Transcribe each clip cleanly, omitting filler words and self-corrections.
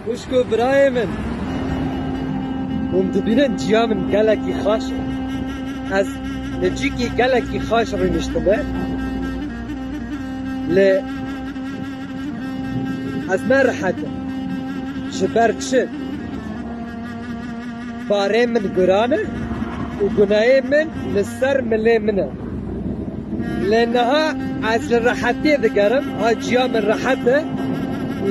خوشکو برای من دبینن جیا من گلکی خوش از نجیکی گلکی خوش روی نشتبه از من راحتم جبر چه باره من گرانه و گناه من لسر ملی منه لانها از راحتی دگرم ها جیا من راحته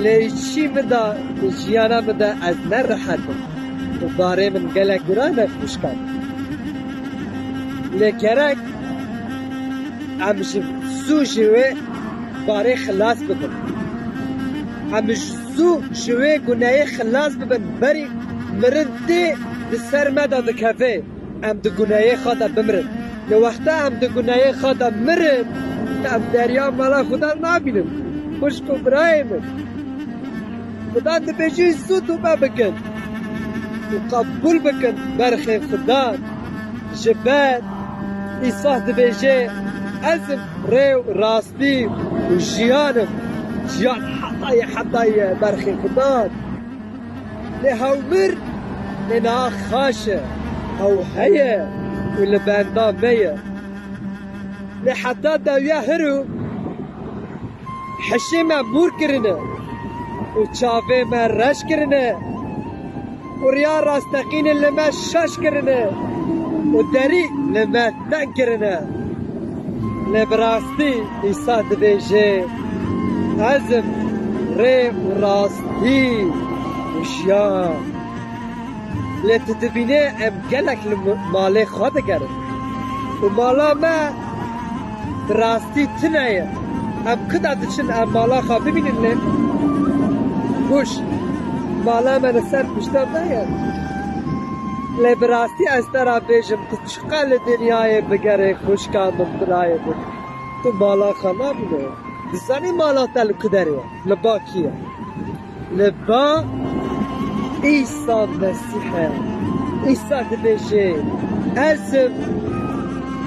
لیچی مدا جیانا مدا از من راحته و باره من گلک گرانه خوش کن لکرک همش زو جوه باره خلاص بکن همش زو جوه گناه خلاص ببن بری مرنده لسر مدا دکفه ام دو گناه خدا بمرن لوقتا ام دو گناه خدا مرن ام دریا مالا خدا نبینم خوشکو برای من خدا دبیجی زو توبه بکن و قبول بکن برخی خدا جبت ایسا دبیجی ازم ریو راستی و جیانم جیان حتای برخی خدا لهاو مر لنا خاشه او هيا ولا باندا مية لحتى داويا هرو حشيما بور كرنا وشافي ما رش كرنا وريا راستقين لما شاش كرنا ودري لما تنكرنا لبراستي إيسا دبيجي عزم ري وراستي وشيان لتدبینه ام گلک ماله خود کرد و مالا ما راستی تنایه ام کدا دچن ام مالا خواه ببینید لن گوش مالا من سر پشتا باید لبراستی از ترا بیشم تو چقل دنیای بگره خوش کامم برای بود تو مالا خواه نبینه بزنی مالا تل کدره لبا کیه لبا عیسی مسیحه عیسی دبیجه ازم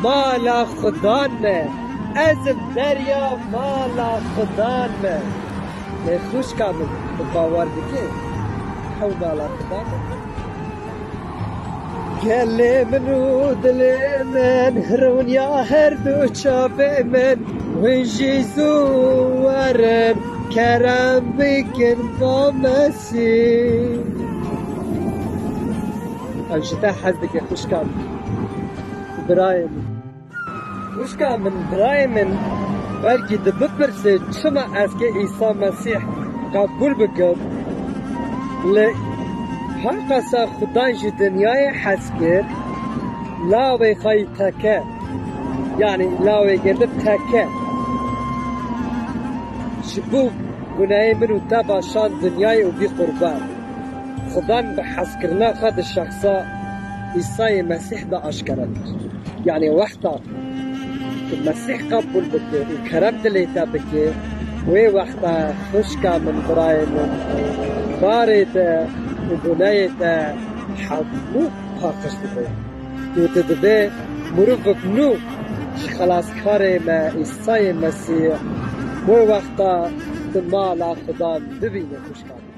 مالا خدا نه ازم دریا مالا خدا نه خوش کامل باور بکه او مالا خدا نه گله من و دل من هرون یا هر دو چاپ من و جیزو ورن کرم بکن با مسیح امشتا حزدك يا خوش كامل براي من خوش كامل براي من بلكي دببرسي شما اسكي عيسى مسيح قبول بكم هر قصة خدای جی دنیای حس کرد لاوی خواهی تکه یعنی لاوی گرده تکه شبو گناه منو تبا شان دنیای و بی قربان خدا به حس کرنا خد الشخصا عیسی مسیح دا اشکرد یعنی وقتا المسيح قبول بكي وكرم دليتا بكي وي وقتا خشكا من برايم باريتا وبنايتا حبو باقش بكي وتدبي مروفك نو خلاص كاري ما عيسى مسيح وي وقتا تما لا خدا ببينه خشكا